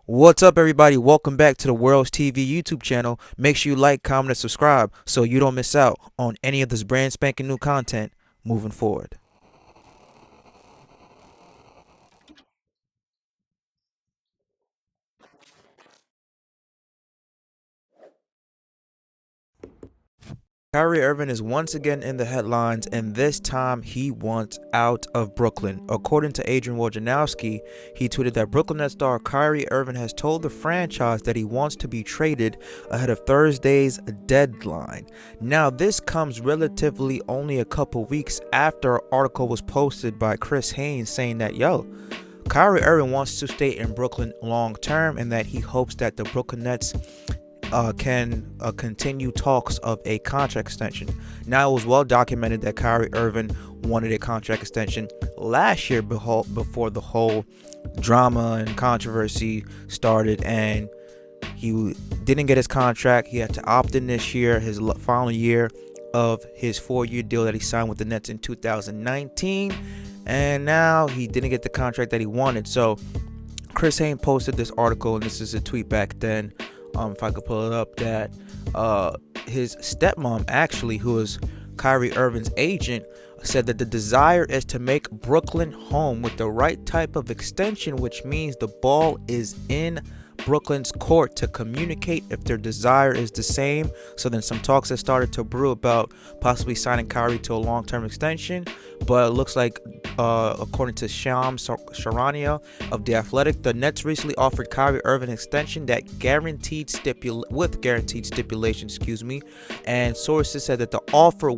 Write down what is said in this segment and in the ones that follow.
What's up, everybody? Welcome back to the World's TV YouTube channel. Make sure you like, comment, and subscribe so you don't miss out on any of this brand spanking new content moving forward. Kyrie Irving is once again in the headlines, and this time he wants out of Brooklyn. According to Adrian Wojnarowski, he tweeted that Brooklyn Nets star Kyrie Irving has told the franchise that he wants to be traded ahead of Thursday's deadline. Now, this comes relatively only a couple weeks after an article was posted by Chris Haynes saying that, Kyrie Irving wants to stay in Brooklyn long term and that he hopes that the Brooklyn Nets can continue talks of a contract extension. Now, it was well documented that Kyrie Irving wanted a contract extension last year before the whole drama and controversy started, and he didn't get his contract. He had to opt in this year, his final year of his 4-year deal that he signed with the Nets in 2019, and now he didn't get the contract that he wanted. So Chris Haynes posted this article, and this is a tweet back then, if I could pull it up, that his stepmom, actually, who is Kyrie Irving's agent, said that the desire is to make Brooklyn home with the right type of extension, which means the ball is in Brooklyn's court to communicate if their desire is the same. So then some talks have started to brew about possibly signing Kyrie to a long-term extension, but it looks like according to Shams Charania of The Athletic, the Nets recently offered Kyrie Irving an extension that guaranteed stipulation, and sources said that the offer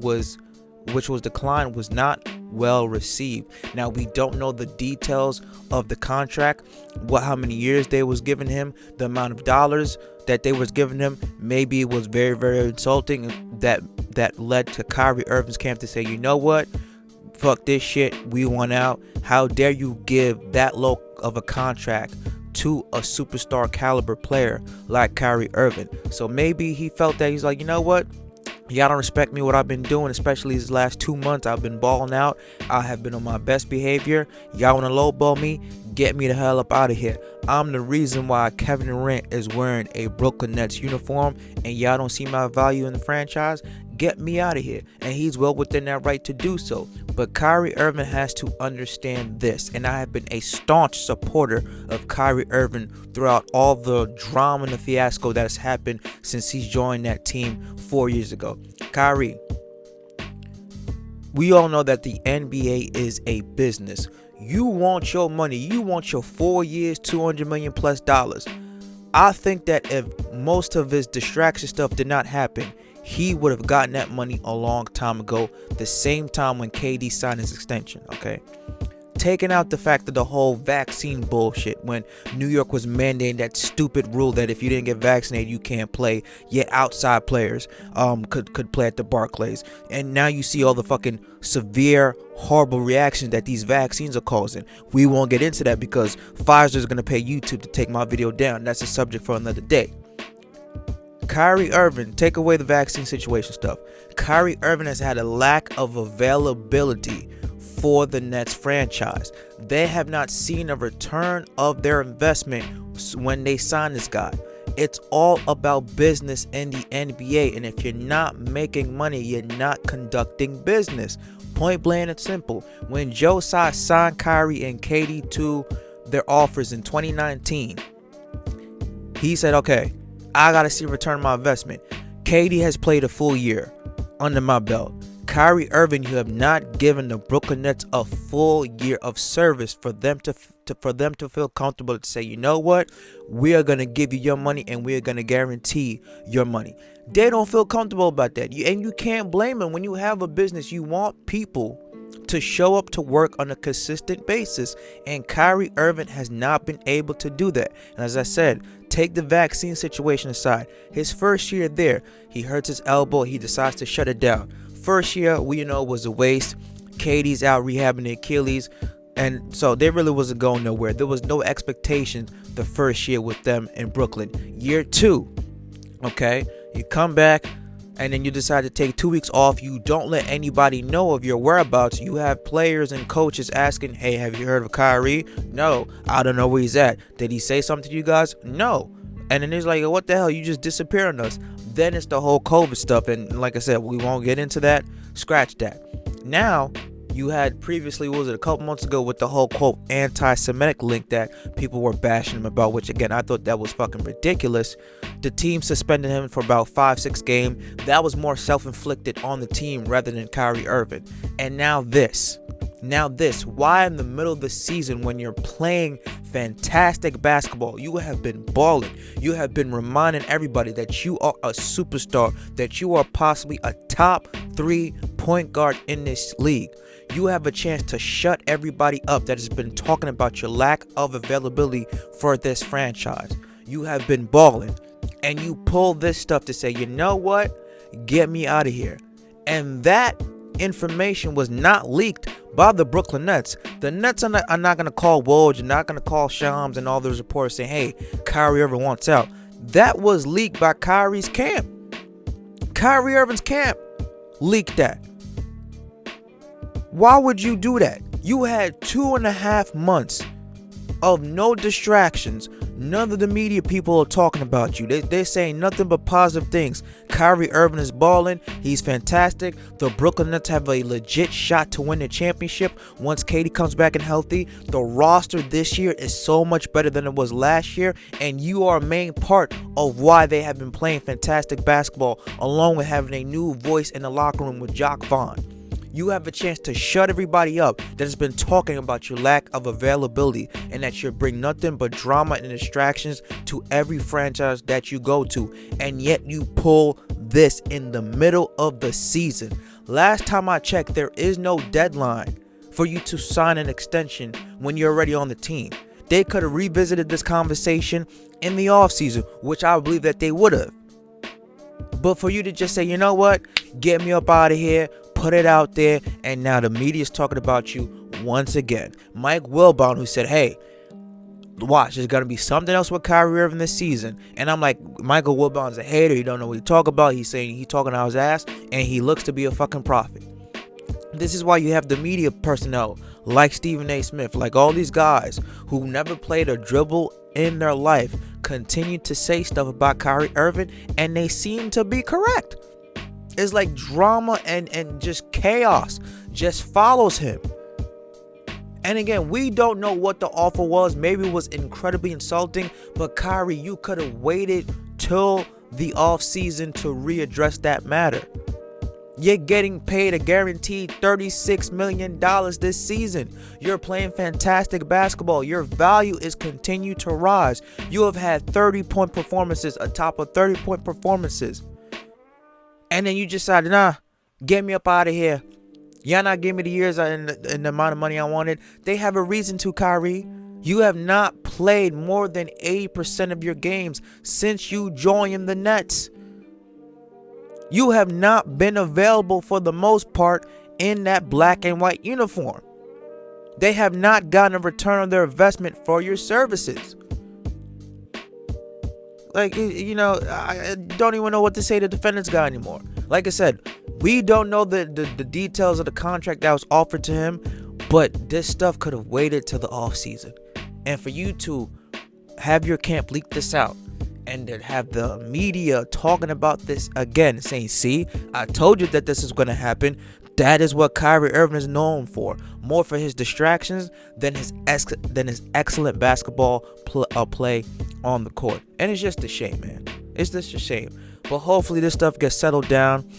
which was declined, was not well received. Now, we don't know the details of the contract, how many years they was giving him, the amount of dollars that they was giving him. Maybe it was very, very insulting, that led to Kyrie Irving's camp to say, you know what, fuck this shit, we want out. How dare you give that low of a contract to a superstar caliber player like Kyrie Irving? So maybe he felt that he's like, you know what, y'all don't respect me, what I've been doing, especially these last 2 months. I've been balling out. I have been on my best behavior. Y'all want to lowball me? Get me the hell up out of here. I'm the reason why Kevin Durant is wearing a Brooklyn Nets uniform, and y'all don't see my value in the franchise. Get me out of here. And he's well within that right to do so. But Kyrie Irving has to understand this, and I have been a staunch supporter of Kyrie Irving throughout all the drama and the fiasco that has happened since he's joined that team 4 years ago. Kyrie, we all know that the NBA is a business. You want your money. You want your 4 years, $200 million plus dollars. I think that if most of his distraction stuff did not happen, he would have gotten that money a long time ago, the same time when KD signed his extension, okay? Taking out the fact of the whole vaccine bullshit, when New York was mandating that stupid rule that if you didn't get vaccinated, you can't play, yet outside players could play at the Barclays. And now you see all the fucking severe, horrible reactions that these vaccines are causing. We won't get into that because Pfizer's going to pay YouTube to take my video down. That's a subject for another day. Kyrie Irving, take away the vaccine situation stuff. Kyrie Irving has had a lack of availability for the Nets franchise. They have not seen a return of their investment when they signed this guy. It's all about business in the NBA, and if you're not making money, you're not conducting business. Point blank and simple. When Joe Tsai signed Kyrie and KD to their offers in 2019, he said, okay, I gotta see a return on my investment. KD has played a full year under my belt. Kyrie Irving, you have not given the Brooklyn Nets a full year of service for them to feel comfortable to say, you know what, we are gonna give you your money and we are gonna guarantee your money. They don't feel comfortable about that, and you can't blame them. When you have a business, you want people to show up to work on a consistent basis, and Kyrie Irving has not been able to do that. And as I said, take the vaccine situation aside. His first year there, he hurts his elbow, he decides to shut it down. First year, we know, was a waste. KD's out rehabbing the Achilles, and so they really wasn't going nowhere. There was no expectation the first year with them in Brooklyn. Year two, okay, you come back and then you decide to take 2 weeks off. You don't let anybody know of your whereabouts. You have players and coaches asking, hey, have you heard of Kyrie? No. I don't know where he's at. Did he say something to you guys? No. And then it's like, what the hell? You just disappear on us. Then it's the whole COVID stuff. And like I said, we won't get into that. Scratch that. Now, you had previously, what was it, a couple months ago with the whole, quote, anti-Semitic link that people were bashing him about, which, again, I thought that was fucking ridiculous. The team suspended him for about 5-6 games. That was more self-inflicted on the team rather than Kyrie Irving. And now this. Why in the middle of the season when you're playing fantastic basketball, you have been balling, you have been reminding everybody that you are a superstar, that you are possibly a top 3 point guard in this league. You have a chance to shut everybody up that has been talking about your lack of availability for this franchise. You have been balling, and you pull this stuff to say, you know what, get me out of here. And that information was not leaked by the Brooklyn Nets. The Nets are not going to call Woj, and not going to call Shams and all those reporters saying, hey, Kyrie Irving wants out. That was leaked by Kyrie's camp. Kyrie Irving's camp leaked that. Why would you do that? You had 2.5 months of no distractions. None of the media people are talking about you. They're saying nothing but positive things. Kyrie Irving is balling. He's fantastic. The Brooklyn Nets have a legit shot to win the championship once KD comes back and healthy. The roster this year is so much better than it was last year, and you are a main part of why they have been playing fantastic basketball, along with having a new voice in the locker room with Jock Vaughn. You have a chance to shut everybody up that has been talking about your lack of availability and that you bring nothing but drama and distractions to every franchise that you go to. And yet you pull this in the middle of the season. Last time I checked, there is no deadline for you to sign an extension when you're already on the team. They could have revisited this conversation in the offseason, which I believe that they would have. But for you to just say, you know what, get me up out of here, put it out there, and now the media is talking about you once again. Mike Wilbon, who said, hey, watch, there's going to be something else with Kyrie Irving this season. And I'm like, Michael Wilbon's a hater. He don't know what he talk about. He's saying he's talking out his ass, and he looks to be a fucking prophet. This is why you have the media personnel like Stephen A. Smith, like all these guys who never played a dribble in their life, continue to say stuff about Kyrie Irving, and they seem to be correct. It's like drama and just chaos just follows him. And again, we don't know what the offer was. Maybe it was incredibly insulting, but Kyrie, you could have waited till the offseason to readdress that matter. You're getting paid a guaranteed $36 million this season. You're playing fantastic basketball. Your value is continue to rise. You have had 30-point performances, atop of 30-point performances. And then you decided, nah, get me up out of here. Y'all not give me the years and the amount of money I wanted. They have a reason to, Kyrie. You have not played more than 80% of your games since you joined the Nets. You have not been available for the most part in that black and white uniform. They have not gotten a return on their investment for your services. Like, you know, I don't even know what to say to the defendants guy anymore. Like I said, we don't know the details of the contract that was offered to him, but this stuff could have waited till the offseason. And for you to have your camp leak this out, and then have the media talking about this again, saying, see, I told you that this is going to happen. That is what Kyrie Irving is known for. More for his distractions than his excellent basketball play on the court. And it's just a shame, man. It's just a shame. But hopefully this stuff gets settled down.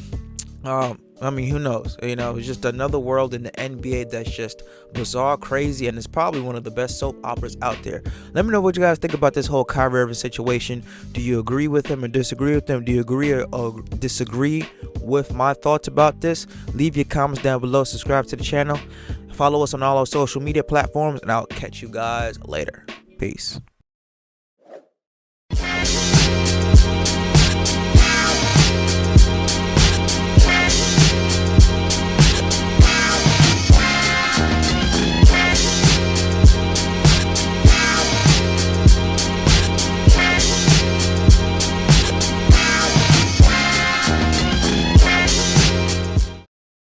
I mean, who knows? You know, it's just another world in the NBA that's just bizarre, crazy, and it's probably one of the best soap operas out there. Let me know what you guys think about this whole Kyrie Irving situation. Do you agree with him or disagree with him? Do you agree or disagree with my thoughts about this? Leave your comments down below. Subscribe to the channel. Follow us on all our social media platforms, and I'll catch you guys later. Peace.